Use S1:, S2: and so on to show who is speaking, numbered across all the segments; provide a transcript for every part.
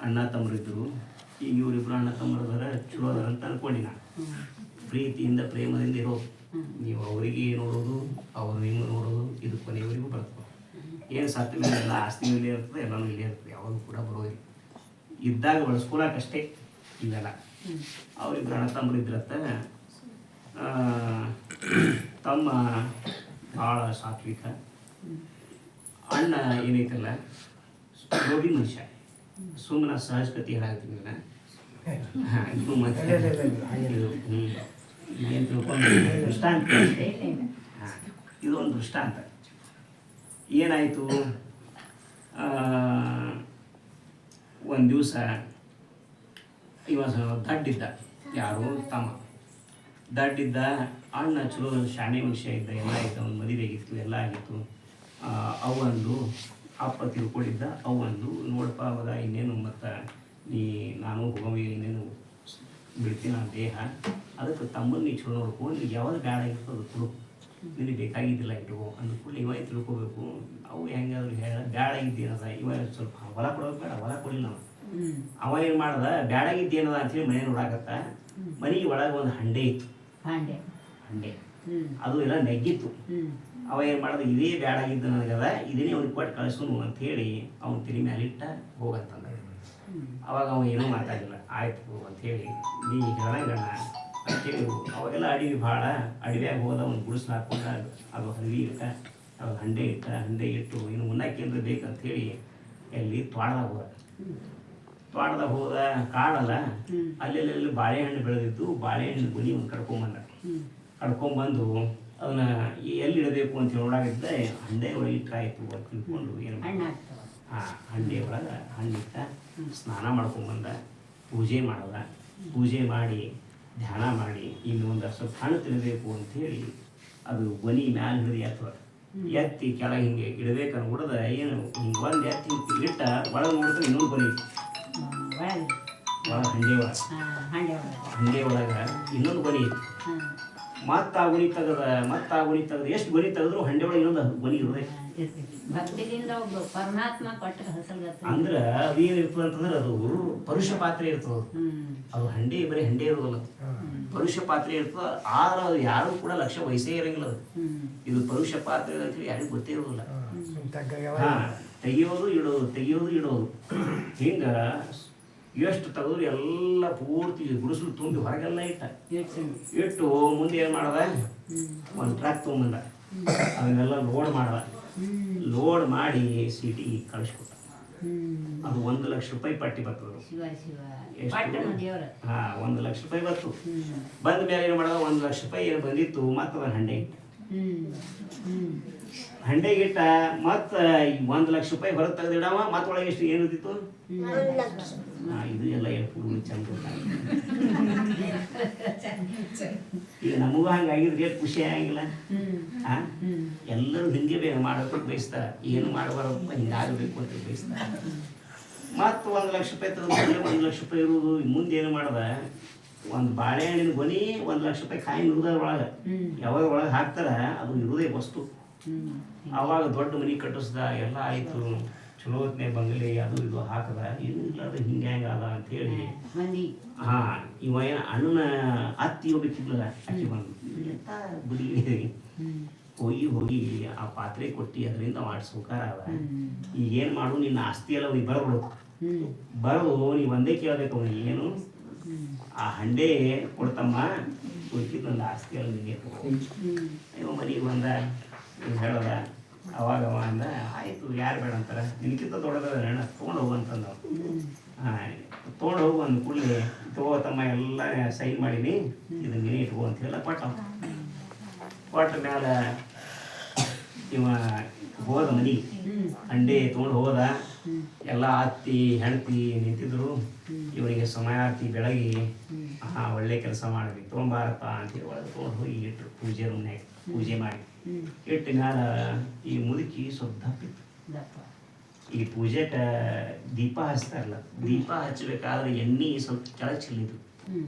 S1: ಅಣ್ಣ ತಮ್ಮರಿದ್ದರು. ಈಗ ಇವರಿಬ್ಬರು ಅಣ್ಣ ತಮ್ಮರದಾರ, ಚಲೋ ಅದಾರ ಅಂತ ಅನ್ಕೊಂಡಿ ನಾನು. ಪ್ರೀತಿಯಿಂದ ಪ್ರೇಮದಿಂದ ಇರೋದು. ನೀವು ಅವರಿಗೆ ನೋಡೋದು, ಅವರು ನೀವು ನೋಡೋದು, ಇದು ಕೊನೆಯವರೆಗೂ ಬರ್ತದೆ. ಏನು ಸತ್ತ ಮೇಲೆ ಎಲ್ಲ ಆಸ್ತಿ ಮೇಲೆ ಇರ್ತದೆ, ಎಲ್ಲನೂ ಇಲ್ಲೇ ಇರ್ತದೆ, ಯಾವಾಗ ಕೂಡ ಬರೋದಿಲ್ಲ. ಇದ್ದಾಗ ಬಳಸ್ಕೊಳಕಷ್ಟೇ ಇವೆಲ್ಲ. ಅವರಿಬ್ಬರು ಅಣ್ಣ ತಮ್ಮರಿದ್ರತ್ತ. ತಮ್ಮ ಭಾಳ ಸಾತ್ವಿಕ, ಅಣ್ಣ ಏನೈತಲ್ಲ ಗೋಬಿ ಮನುಷ್ಯ. ಸುಮ್ಮನೆ ಸಹಜಕತೆ ಹೇಳಾಗ್ತೀನಿ ನಾನು. ಇದು ಮತ್ತೆ ಏನು ತಿಳ್ಕೊಂಡು ದೃಷ್ಟಾಂತ. ಇದು ಒಂದು ದೃಷ್ಟಾಂತ. ಏನಾಯಿತು, ಒಂದು ದಿವಸ ಇವ ದಡ್ಡಿದ್ದ, ಯಾರು ತಮ್ಮ ದಡ್ಡಿದ್ದ. ಅಣ್ಣ ಚಲೋ ಶಾಣೆ ಮನುಷ್ಯ ಇದ್ದ, ಎಲ್ಲ ಇದ್ದ, ಒಂದು ಮದುವೆ ಆಗಿತ್ತು, ಎಲ್ಲ ಆಗಿತ್ತು. ಅವಂದು ಅಪ್ಪ ತಿಳ್ಕೊಂಡಿದ್ದ. ಅವಂದು ನೋಡಪ್ಪ ಅವಾಗ ಇನ್ನೇನು ಮತ್ತು ನಾನು ಹೋಗಿ ಇನ್ನೇನು ಬಿಡ್ತೀನಿ ಆ ದೇಹ, ಅದಕ್ಕೆ ತಮ್ಮನ್ನು ನೀ ಚಲೋ ನೋಡ್ಕೊ, ನಿನಗೆ ಯಾವಾಗ ಬ್ಯಾಡ ಆಗಿತ್ತು ಅದು ಕೊಡು, ನಿನಗೆ ಬೇಕಾಗಿದ್ದಿಲ್ಲ ಇಟ್ಕೋ ಅಂದ ಕೂಡಲೇ ಇವ ತಿಳ್ಕೊಬೇಕು. ಅವು ಹೆಂಗಾದ್ರು ಹೇಳ ಬ್ಯಾಡ ಆಗಿದ್ದೇನದ, ಇವ ಸ್ವಲ್ಪ ಹೊಲ ಕೊಡೋದು ಬೇಡ, ಹೊಲ ಕೊಡಿಲ್ಲ ನಾವು. ಅವ ಏನು ಮಾಡ್ದ, ಬ್ಯಾಡಾಗಿದ್ದೇನದ ಅಂತೇಳಿ ಮನೆ ನೋಡಾಕತ್ತ. ಮನೆಗೆ ಒಳಗೆ ಒಂದು ಹಂಡೆ ಇತ್ತು, ಹಂಡೆ ಅದು ಎಲ್ಲ ನೆಗ್ಗಿತ್ತು. ಅವ ಏನು ಮಾಡ್ದ, ಇದೇ ಬ್ಯಾಡಾಗಿದ್ದು ನನಗದ, ಇದನ್ನೇ ಅವ್ನಿಗೆ ಕೊಟ್ಟು ಕಳಿಸೋನು ಅಂಥೇಳಿ ಅವ್ನ ತಿರಿ ಮ್ಯಾಲಿಟ್ಟ ಹೋಗಂತಂದ. ಅವಾಗ ಅವ ಏನೂ ಮಾತಾಡಿಲ್ಲ. ಆಯ್ತು ಅಂಥೇಳಿ ನೀ ಹೇಳಂಗಣ್ಣ ಅಂತೇಳಿ. ಅವಾಗೆಲ್ಲ ಅಡವಿ ಭಾಳ, ಅಡವ್ಯಾಗ ಹೋದ, ಒಂದು ಗುಡಿಸ್ಲು ಹಾಕ್ಕೊಂಡ, ಅದು ಹರಿವಿ ಇಟ್ಟ, ಅದು ಹಂಡೆ ಇಟ್ಟ, ಹಂಡೆ ಇಟ್ಟು ಇನ್ನು ಉಣ್ಣಕ್ಕೇಂದ್ರೆ ಬೇಕಂತೇಳಿ ಎಲ್ಲಿ ತ್ವಾಟದಾಗ ಹೋದ. ಕಾಡಲ್ಲ, ಅಲ್ಲೆಲ್ಲೆಲ್ಲಿ ಬಾಳೆಹಣ್ಣು ಬೆಳೆದಿದ್ದು, ಬಾಳೆಹಣ್ಣು ಗುಣಿ ಒಂದು ಕಡ್ಕೊಂಬಂದು ಅದನ್ನ ಎಲ್ಲಿ ಇಡಬೇಕು ಅಂತ ನೋಡಾಗಿದ್ದ. ಹಂಡೆ ಒಳಗೆ ಇಟ್ರಾಯ್ತು ಅಂತ ತಿಳ್ಕೊಂಡು ಏನು ಹಂಡೆ ಒಳಗೆ ಹಣ್ಣಿಟ್ಟ, ಸ್ನಾನ ಮಾಡ್ಕೊಂಬಂದ, ಪೂಜೆ ಮಾಡದ. ಪೂಜೆ ಮಾಡಿ ಧ್ಯಾನ ಮಾಡಿ ಇನ್ನು ಒಂದು ಸ್ವಲ್ಪ ಹಣ್ಣು ತಿನ್ನಬೇಕು ಅಂಥೇಳಿ ಅದು ಗೊನಿ ಮ್ಯಾಲ ಹಿಡಿದು ಎತ್ತಿ ಕೆಳಗೆ ಹಿಂಗೆ ಇಡಬೇಕನ್ನು ಹುಡ್ದ. ಏನು ಹಿಂಗೆ ಒಂದು ಎತ್ತಿ ಇಟ್ಟ, ಒಳಗೆ ನೋಡಿದ್ರೆ ಇನ್ನೊಂದು ಗೊನಿ ಇತ್ತು, ಹಂಡೆ ಒಳಗೆ ಇನ್ನೊಂದು ಗೊನಿ ಇತ್ತು. ಮತ್ತು ಆ ಗುಣಿ ತೆಗೆದ ಎಷ್ಟು ಗುಣಿ ತೆಗೆದ್ರು ಹಂಡೆ ಒಳಗೆ ಇನ್ನೊಂದು ಗುಣಿ ಇರೋದೇ. ಅಂದ್ರೆ ಅದೇನಿರ್ತದೆ ಅಂತಂದ್ರೆ ಅದು ಪರುಷ ಪಾತ್ರೆ ಇರ್ತದೆ. ಅದು ಹಂಡೆ ಬರೀ ಹಂಡೆ ಇರೋದಲ್ಲ, ಪರುಷ ಪಾತ್ರೆ ಇರ್ತದೆ. ಆದ್ರೆ ಅದು ಯಾರು ಕೂಡ ಲಕ್ಷ್ಯ ವಹಿಸೇ ಇರಂಗಿಲ್ಲ. ಅದು ಇದು ಪರುಷ ಪಾತ್ರೆ ಅಂತೇಳಿ ಯಾರಿಗೂ ಗೊತ್ತೇ ಇರೋದಿಲ್ಲ. ತೆಗಿಯೋದು ಇಡೋದು ಹಿಂಗ ಎಷ್ಟು ತೆಗೆದ್ರು ಎಲ್ಲ ಪೂರ್ತಿ ಗುಡಿಸಲು ತುಂಬಿ ಹೊರಗೆಲ್ಲ ಇಟ್ಟು ಮುಂದೆ ಏನು ಮಾಡ್ದ, ಒಂದು ಟ್ರಕ್ ತೊಗೊಂಬಂದ, ಅದನ್ನೆಲ್ಲ ಲೋಡ್ ಮಾಡಿ ಸಿಟಿಗೆ ಕಳಿಸ್ಕೊಟ್ಟ. ಅದು 1 ಲಕ್ಷ ರೂಪಾಯಿ ಪಟ್ಟಿ ಬರ್ತದೆ. ಎಷ್ಟು? 1 ಲಕ್ಷ ರೂಪಾಯಿ ಬಂತು. ಬಂದ ಮೇಲೆ ಏನು ಮಾಡೋದು, 1 ಲಕ್ಷ ರೂಪಾಯಿ ಏನು ಬಂದಿತ್ತು, ಮತ್ತು ಅದನ್ನು ಹಂಡೆಗಿಟ್ಟ. ಮತ್ತು 1 ಲಕ್ಷ ರೂಪಾಯಿ ಹೊರಗೆ ತೆಗೆದಿಡವ, ಮತ್ತು ಒಳಗೆ ಎಷ್ಟು ಏನಿರ್ತಿತ್ತು, ಇದು ಎಲ್ಲ ಎಳ್ಕೊಂಡು ಚಂದ. ಈಗ ನಮಗೂ ಹಂಗಾಗಿದ್ರೆ ಖುಷಿ ಆಗಿಲ್ಲ. ಎಲ್ಲರೂ ಹಿಂಗೆ ಮಾಡಬೇಕು ಬಯಸ್ತಾರೆ, ಏನು ಮಾಡಬಾರಪ್ಪ ಹಿಂಗಾಗಬೇಕು ಅಂತ ಬಯಸ್ತಾರೆ. ಮತ್ತು 1 ಲಕ್ಷ ರೂಪಾಯಿ ತೆಗೆದು 1 ಲಕ್ಷ ರೂಪಾಯಿ ಇರುವುದು. ಮುಂದೆ ಏನು ಮಾಡ್ದ, ಒಂದು ಬಾಳೆಹಣ್ಣಿನ ಗೊನಿ 1 ಲಕ್ಷ ರೂಪಾಯಿ ಕಾಯಿ ಇರುವುದ ಒಳಗೆ. ಯಾವಾಗ ಒಳಗೆ ಹಾಕ್ತಾರ ಅದು ಇರುವುದೇ ವಸ್ತು. ಅವಾಗ ದೊಡ್ಡ ಮನೆ ಕಟ್ಟಿಸ್ದ, ಎಲ್ಲ ಆಯಿತು, ಚಲೋ ಹೊತ್ನೆ ಬಂಗಲೆ ಅದು ಇದು ಹಾಕದ. ಏನು ಇಲ್ಲ, ಅದು ಹಿಂಗೆ ಹೆಂಗದ ಅಂತೇಳಿ ಇವ ಏನು ಅಣ್ಣನ ಅತ್ತಿ ಹೋಗ್ಬೇಕಿದ್ಲಲ್ಲ, ಅಕ್ಕಿ ಬಂದು ಎಂತ ಗುಡಿ ಹೋಗಿ ಆ ಪಾತ್ರೆ ಕೊಟ್ಟು ಅದರಿಂದ ಮಾಡಿಸ್ಬೇಕಾರ ಅದ. ಈಗೇನು ಮಾಡು, ನಿನ್ನ ಆಸ್ತಿ ಎಲ್ಲ ಅವ್ನಿಗೆ ಬರೋದು ನೀವು ಒಂದೇ ಕೇಳಬೇಕು ಅವನಿಗೆ, ಏನು ಆ ಹಂಡೆ ಕೊಡ್ತಮ್ಮ ಉಳ್ಕಿದ್ ನನ್ನ ಆಸ್ತಿ ಎಲ್ಲ ನಿಮಗೆ ಇವ ಮನೆಗೆ ಬಂದ ಹೇಳದ. ಅವಾಗ ಅವ ಅಂದ, ಆಯಿತು ಯಾರು ಬೇಡ ಅಂತಾರೆ, ನಿನಗಿಂತ ದೊಡ್ಡದ ಅಣ್ಣ ತೊಗೊಂಡು ಹೋಗು ಅಂತಂದ. ತೊಗೊಂಡು ಹೋಗು ಅಂದ ಕೂಡಲೇ ತಗೋ ತಮ್ಮ ಎಲ್ಲ ಸೈನ್ ಮಾಡೀನಿ, ಇದನ್ನ ನೀನೇ ಇಟ್ಕೋ ಅಂತ ಎಲ್ಲ ಕೊಟ್ಟ ಮೇಲೆ ಇವ ಹೋದ ಮನೆಗೆ. ಹಂಡೆ ತೊಗೊಂಡು ಹೋದ. ಎಲ್ಲ ಅತ್ತಿ ಹೆಂಡತಿ ನಿಂತಿದ್ರು. ಇವನಿಗೆ ಸಮಯ ಆರ್ತಿ ಬೆಳಗ್ಗೆ ಒಳ್ಳೆ ಕೆಲಸ ಮಾಡಿದ್ವಿ, ತೊಗೊಂಬಾರಪ್ಪ ಅಂತೇಳಿ ಒಳಗೆ ತೊಗೊಂಡು ಹೋಗಿ ಇಟ್ಟರು. ಪೂಜೆ ರೂಮ್ನಾಗ ಪೂಜೆ ಮಾಡಿ ಇಟ್ಟ ಮ್ಯಾಲ ಈ ಮುದುಕಿ ಸ್ವಲ್ಪ ದಪ್ಪಿತ್ತು. ಈ ಪೂಜೆಕ ದೀಪ ಹಚ್ತಾರಲ್ಲ, ದೀಪ ಹಚ್ಚಬೇಕಾದ್ರೆ ಎಣ್ಣೆ ಸ್ವಲ್ಪ ಕೆಳಗೆ ಚೆಲ್ಲಿದ್ರು.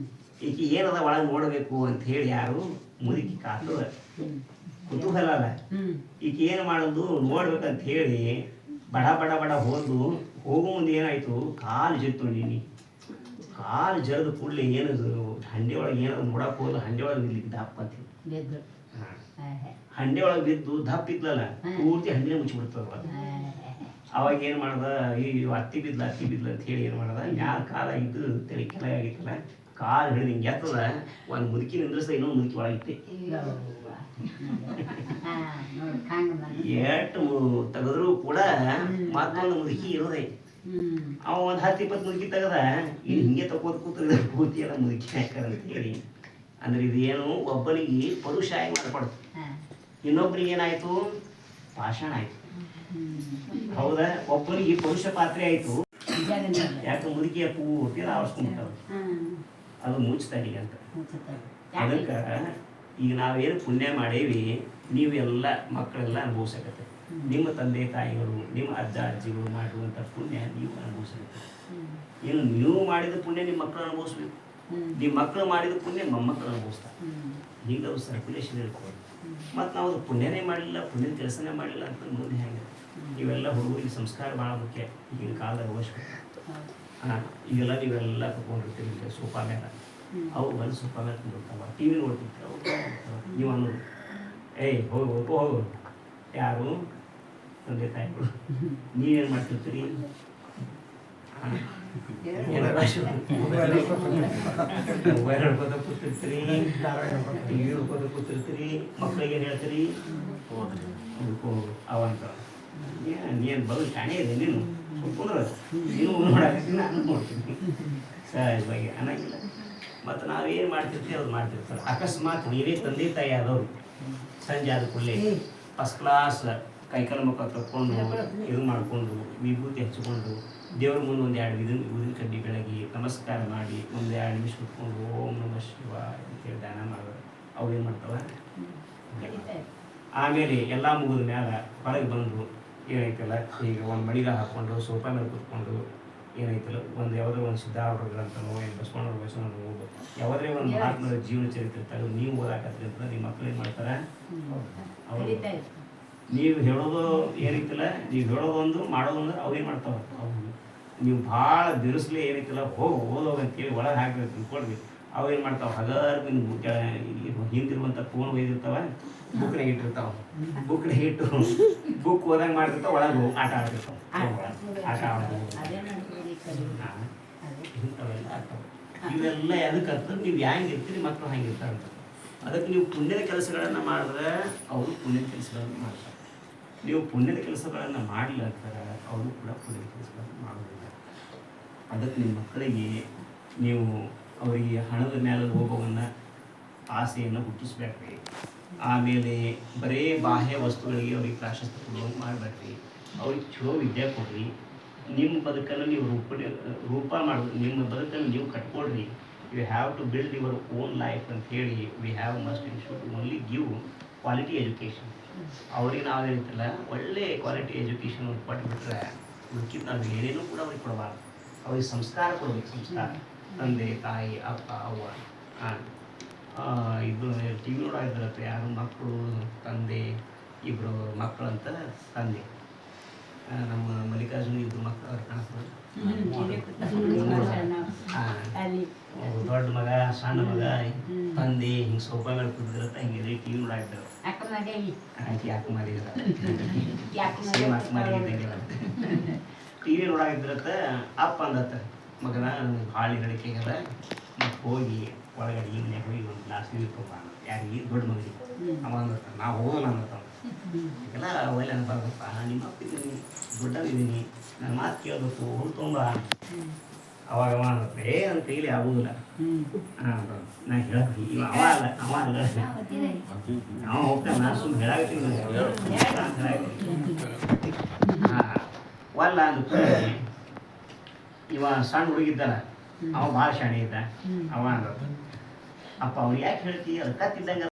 S1: ಈಗ ಏನದ ಒಳಗೆ ನೋಡಬೇಕು ಅಂತ ಹೇಳಿ ಯಾರು ಮುದುಕಿ ಕಾತದ ಕುತೂಹಲ ಅಲ್ಲ. ಈಗ ಏನು ಮಾಡೋದು ನೋಡ್ಬೇಕಂತ ಹೇಳಿ ಬಡ ಹೋದು ಹೋಗೋ ಮುಂದೆ ಏನಾಯ್ತು, ಕಾಲು ಜತ್ತು ನೀನು ಕಾಲು ಜರದ ಕೂಡಲೇ ಏನದು ಹಂಡೆ ಒಳಗೆ ಏನದು ನೋಡಕ್ಕೆ ಹೋದ, ಹಂಡೆ ಒಳಗೆ ಬಿಡ್ಲಿಕ್ಕೆ ದಪ್ಪ ಅಂತೀವಿ. ಹಂಡೆ ಒಳಗೆ ಬಿದ್ದು ದಪ್ಪ ಇದ್ಲಲ್ಲ, ಪೂರ್ತಿ ಹಂಡಿನೇ ಮುಚ್ಚಿಬಿಡ್ತದ. ಅವಾಗ ಏನು ಮಾಡ್ದ, ಈ ಅತ್ತಿ ಬಿದ್ಲ ಅಂತ ಹೇಳಿ ಏನು ಮಾಡ್ದ, ಮ್ಯಾಲ ಕಾಲ ಇದ್ದು ತಲೆ ಕೆಳಗೆ ಆಗಿತ್ತಲ್ಲ, ಕಾಲು ಹಿಡಿದು ಹಿಂಗೆ ಎತ್ತದ, ಒಂದು ಮುದುಕಿ ನಿಂದ್ರಿಸ ಇನ್ನೊಂದು ಮುದುಕಿ ಒಳಗಿತ್ತೆ. ಎಷ್ಟು ತೆಗೆದ್ರು ಕೂಡ ಮತ್ತೊಂದು ಮುದುಕಿ ಇರೋದೈತಿ. ಅವ ಒಂದು 10-20 ಮುದುಕಿ ತೆಗದ, ಇದು ಹಿಂಗೆ ತಗೋದ್ ಕೂತ್ರೆ ಪೂರ್ತಿ ಎಲ್ಲ ಮುದುಕಿ ಹಾಕಾರ ಅಂತ ಹೇಳಿ. ಅಂದ್ರೆ ಇದು ಏನು, ಒಬ್ಬನಿಗೆ ಪರುಷಾಯ ಮಾಡ್ಕೊಡ್ತು, ಇನ್ನೊಬ್ರಿಗೆ ಏನಾಯ್ತು, ಪಾಷಾಣ ಆಯ್ತು. ಹೌದಾ, ಒಬ್ಬನಿಗೆ ಪುರುಷ ಪಾತ್ರೆ ಆಯ್ತು, ಯಾಕೆ ಮುದುಕಿಯ ಪೂರ್ತಿ ಆವರಿಸ್ಕೊಂಡ್ಬಿಟ್ಟವ, ಅದು ಮುಚ್ತಾಡಿ ಅಂತ. ಅದಕ್ಕೆ ಈಗ ನಾವೇನು ಪುಣ್ಯ ಮಾಡೇವಿ, ನೀವೆಲ್ಲ ಮಕ್ಕಳೆಲ್ಲ ಅನುಭವಿಸಕತ್ತೆ. ನಿಮ್ಮ ತಂದೆ ತಾಯಿಗಳು, ನಿಮ್ಮ ಅಜ್ಜ ಅಜ್ಜಿಗಳು ಮಾಡುವಂಥ ಪುಣ್ಯ ನೀವು ಅನುಭವಿಸಬೇಕು. ಏನು ನೀವು ಮಾಡಿದ ಪುಣ್ಯ ನಿಮ್ಮ ಮಕ್ಕಳು ಅನುಭವಿಸ್ಬೇಕು, ನಿಮ್ಮ ಮಕ್ಕಳು ಮಾಡಿದ ಪುಣ್ಯ ಮೊಮ್ಮಕ್ಕಳು ಅನುಭವಿಸ್ತಾರೆ. ಈಗ ಅದು ಸರ್ಕ್ಯುಲೇಷನ್ ಇರ್ಬೋದು. ಮತ್ತು ನಾವು ಅದು ಪುಣ್ಯನೇ ಮಾಡಲಿಲ್ಲ, ಪುಣ್ಯದ ಕೆಲಸನೇ ಮಾಡಲಿಲ್ಲ ಅಂತ ಮುಂದೆ ಹೆಂಗೆ. ಇವೆಲ್ಲ ಹುಡುಗರಿಗೆ ಸಂಸ್ಕಾರ ಭಾಳ ಮುಖ್ಯ ಈಗಿನ ಕಾಲದಾಗ ಅವಶ್ಯಕ. ಈಗೆಲ್ಲ ನೀವೆಲ್ಲ ತಗೊಂಡಿರ್ತೀರಿ ಸೋಫಾ ಮೇಲೆ, ಅವು ಬಂದು ಸೋಫಾ ಮೇಲೆ ತುಂಬಿರ್ತಾವ, ಟಿ ವಿ ನೋಡ್ತಿರ್ತೀವಿ. ಅವು ನೀವು ಅನ್ನೋದು, ಏಯ್ ಹೋಗು ಯಾರು ತಂದೆ ತಾಯಿಗಳು, ನೀವೇನು ಮಾಡ್ತಿರ್ತೀರಿ, ಮೊಬೈಲ್ ಹಿಡ್ಕೋತ ಕೂತಿರ್ತೀರಿ, ಟಿ ವಿ ಹಿಡ್ಕೋತ ಕೂತಿರ್ತೀರಿ. ಮಕ್ಳಿಗೆ ಏನು ಹೇಳ್ತೀರಿ, ಅವಂತ ನೀನು ಬದು ಶಾಣೆ ಇದೆ, ನೀನು ಕುಂದ್ರ ನೀನು ನೋಡಾಕತ್ತೀನಿ, ನಾನು ನೋಡ್ತೀನಿ ಸಹಜವಾಗಿ ಅನ್ನಂಗಿಲ್ಲ. ಮತ್ತು ನಾವೇನು ಮಾಡ್ತಿರ್ತೀವಿ ಅದು ಮಾಡ್ತಿರ್ತಾರೆ. ಅಕಸ್ಮಾತ್ ನೀವೇ ತಂದೆ ತಾಯಿ ಆದವರು ಸಂಜೆ ಆದ ಕೂಡಲೇ ಫಸ್ಟ್ ಕ್ಲಾಸ್ ಕೈಕಾಲ ಮುಖ ತಕ್ಕೊಂಡು ಇದು ಮಾಡಿಕೊಂಡು ವಿಭೂತಿ ಹಚ್ಚಿಕೊಂಡು ದೇವ್ರ ಮುಂದೆ ಒಂದು 2 ಊದಿನ ಕಡ್ಡಿ ಬೆಳಗಿ ನಮಸ್ಕಾರ ಮಾಡಿ ಒಂದು 2 ನಿಮಿಷ ಕುತ್ಕೊಂಡು ಓಂ ನಮಃ ಶಿವಾಯ ಅಂತೇಳಿ ಧ್ಯಾನ ಮಾಡೋದು. ಅವು ಏನು ಮಾಡ್ತಾವ, ಆಮೇಲೆ ಎಲ್ಲ ಮುಗಿದ ಮ್ಯಾಲ ಹೊರಗೆ ಬಂದು ಏನೈತಲ್ಲ, ಈಗ ಒಂದು ಮಡಿಗ ಹಾಕ್ಕೊಂಡು ಸೋಫಾ ಮೇಲೆ ಕೂತ್ಕೊಂಡು ಏನೈತಲ್ಲ, ಒಂದು ಯಾವುದೋ ಒಂದು ಸಿದ್ಧಾರೂಢ ಗ್ರಂಥನೋ ಏನು ಬಸವಣ್ಣವ್ರ ಬಸವಣ್ಣವ್ರು ಓದು, ಯಾವುದೇ ಒಂದು ಮಹಾತ್ಮರ ಜೀವನ ಚರಿತ್ರೆ ತಗೋ ನೀವು ಓದಾಕತ್ರಿ ಅಂತ ನಿಮ್ಮ ಮಕ್ಕಳು ಏನು ಮಾಡ್ತಾರೆ, ಅವರು ನೀವು ಹೇಳೋದು ಏನೈತಿಲ್ಲ, ನೀವು ಹೇಳೋದು ಒಂದು ಮಾಡೋದು ಅವು ಏನು ಮಾಡ್ತಾವ. ಅವು ನೀವು ಭಾಳ ಬಿರುಸ್ಲಿ ಏನೈತಿಲ್ಲ, ಓದೋಗ ಅಂತೇಳಿ ಒಳಗೆ ಹಾಕಬೇಕು ತಿಳ್ಕೊಳ್ರಿ. ಅವು ಏನು ಮಾಡ್ತಾವೆ, ಹಗರ್ ಹಿಂದಿರುವಂಥ ಫೋನ್ ಒಯ್ದಿರ್ತಾವ, ಬುಕ್ನಾಗ ಇಟ್ಟಿರ್ತಾವ, ಬುಕ್ನಾಗ ಇಟ್ಟು ಬುಕ್ ಓದಂಗೆ ಮಾಡ್ತಿರ್ತಾವ, ಒಳಗೆ ಆಟ ಆಡ್ತಿರ್ತಾವ, ಆಟ ಆಡೋದು ಇಂಥವೆಲ್ಲ ಆಗ್ತಾವೆ. ಇವೆಲ್ಲ ಎದಕ್ಕಂತ ನೀವು ಹ್ಯಾಂಗೆ ಇರ್ತೀರಿ, ಮಕ್ಕಳು ಹಂಗೆ ಇರ್ತಾರೆ ಅಂತ. ಅದಕ್ಕೆ ನೀವು ಪುಣ್ಯದ ಕೆಲಸಗಳನ್ನು ಮಾಡಿದ್ರೆ ಅವರು ಪುಣ್ಯದ ಕೆಲಸಗಳನ್ನು ಮಾಡ್ತಾರೆ. ನೀವು ಪುಣ್ಯದ ಕೆಲಸಗಳನ್ನು ಮಾಡಲಿಲ್ಲ ಅಂತಾರೆ, ಅವರು ಕೂಡ ಪುಣ್ಯದ ಕೆಲಸಗಳನ್ನು ಮಾಡೋದಿಲ್ಲ. ಅದಕ್ಕೆ ನಿಮ್ಮ ಮಕ್ಕಳಿಗೆ ನೀವು ಅವರಿಗೆ ಹಣದ ಮೇಲೆ ಹೋಗೋವನ್ನು ಆಸೆಯನ್ನು ಹುಟ್ಟಿಸ್ಬೇಕ್ರಿ. ಆಮೇಲೆ ಬರೀ ಬಾಹ್ಯ ವಸ್ತುಗಳಿಗೆ ಅವ್ರಿಗೆ ಪ್ರಾಶಸ್ತ್ಯ ಕೊಡುವಂಗೆ ಮಾಡಬೇಡ್ರಿ. ಅವ್ರಿಗೆ ಚಲೋ ವಿದ್ಯೆ ಕೊಡ್ರಿ. ನಿಮ್ಮ ಬದುಕನ್ನು ನೀವು ರೂಪ ಮಾಡೋದು, ನಿಮ್ಮ ಬದುಕನ್ನು ನೀವು ಕಟ್ಕೊಳ್ರಿ. You have to build your own life ಅಂತ ಹೇಳಿ we have must in should only give quality education. ಅವ್ರಿಗೆ ನಾವು ಹೇಳ್ತಿಲ್ಲ, ಒಳ್ಳೆ ಕ್ವಾಲಿಟಿ ಎಜುಕೇಷನ್ ಕೊಟ್ಬಿಟ್ರೆ ಉಳ್ಕಿದ್ದು ನಾವು ಏನೇನೂ ಕೂಡ ಅವ್ರಿಗೆ ಕೊಡಬಾರ್ದು. ಅವ್ರಿಗೆ ಸಂಸ್ಕಾರ ಕೊಡಬೇಕು. ಸಂಸ್ಕಾರ, ತಂದೆ ತಾಯಿ ಅಪ್ಪ ಅವ್ವ. ಇದು ಟಿ ವಿ ನೋಡಾಗಿದ್ರತ್ತೆ, ಯಾರು ಮಕ್ಕಳು ತಂದೆ ಇಬ್ಬರು ಮಕ್ಕಳು ಅಂತ ತಂದೆ. ನಮ್ಮ ಮಲ್ಲಿಕಾರ್ಜುನ ಇಬ್ಬರು ಮಕ್ಕಳು ಅವ್ರು ಕಾಣಿಸ್ತಾರೆ. ದೊಡ್ಡ ಮಗ ಸಣ್ಣ ಮಗ ತಂದೆ ಹಿಂಗೆ ಸೋಫಾ ಮೇಲೆ ಕೂತಿದ್ರತ್ತ, ಹಿಂಗೆ ಟಿ ವಿ ನೋಡಾಗಿದ್ರು. ಆಕೆ ಯಾಕೆ ಮಾಡಿದ್ರ ಟಿ ವಿ ನೋಡಾಗಿದ್ರತ್ತ. ಅಪ್ಪ ಅಂದತ್ತ, ಮಗನ ಭಾಳ ಗಳಿಕೆಗದ, ಮತ್ತು ಹೋಗಿ ಒಳಗಡೆ ಈ ಮನೆಗೆ ಹೋಗಿ ಒಂದು ಗ್ಲಾಸ್ ನೀರು ತೊಗೊಂಬ. ಯಾರಿಗೆ, ದೊಡ್ಡ ಮಗನಿಗೆ. ಅವ ಅಂದತ್ತ, ನಾವು ಹೋಗೋಣ ಅಂದತ್ತ. ಎಲ್ಲ ಒಳ್ಳೆ ಅನ್ಬಾರ್ದಪ್ಪ, ನಿಮ್ಮ ಅಪ್ಪಿದ್ದೀನಿ, ದೊಡ್ಡವಿದ್ದೀನಿ, ನನ್ನ ಮಾತು ಕೇಳಬೇಕು, ಹೋಗಿ ತೊಗೊಂಬ. ಅವಾಗ ಅವ ಅಂದತ್ತೆ, ನನ್ನ ಕೈಲಿ ಆಗೋದಿಲ್ಲ. ನಾ ಹೇಳ್ತೀನಿ, ಇವ ಅವ ಅಲ್ಲ ನಾವು ಹೋಗ್ತಾನೆ, ನಾನು ಸುಮ್ಮನೆ ಹೇಳಾಗತ್ತೀನಿ. ಒಲ್ಲ ಅಂದ ಇವ ಸಣ್ಣ ಹುಡುಗಿದ್ದಾನ, ಅವ ಭಾಳ ಶಾಣೆ ಇದ್ದ. ಅವ ಅಂದ, ಅಪ್ಪ ಅವ್ನು ಯಾಕೆ ಹೇಳ್ತಿ, ಅದು ಕತ್ತಿದ್ದಂಗೆ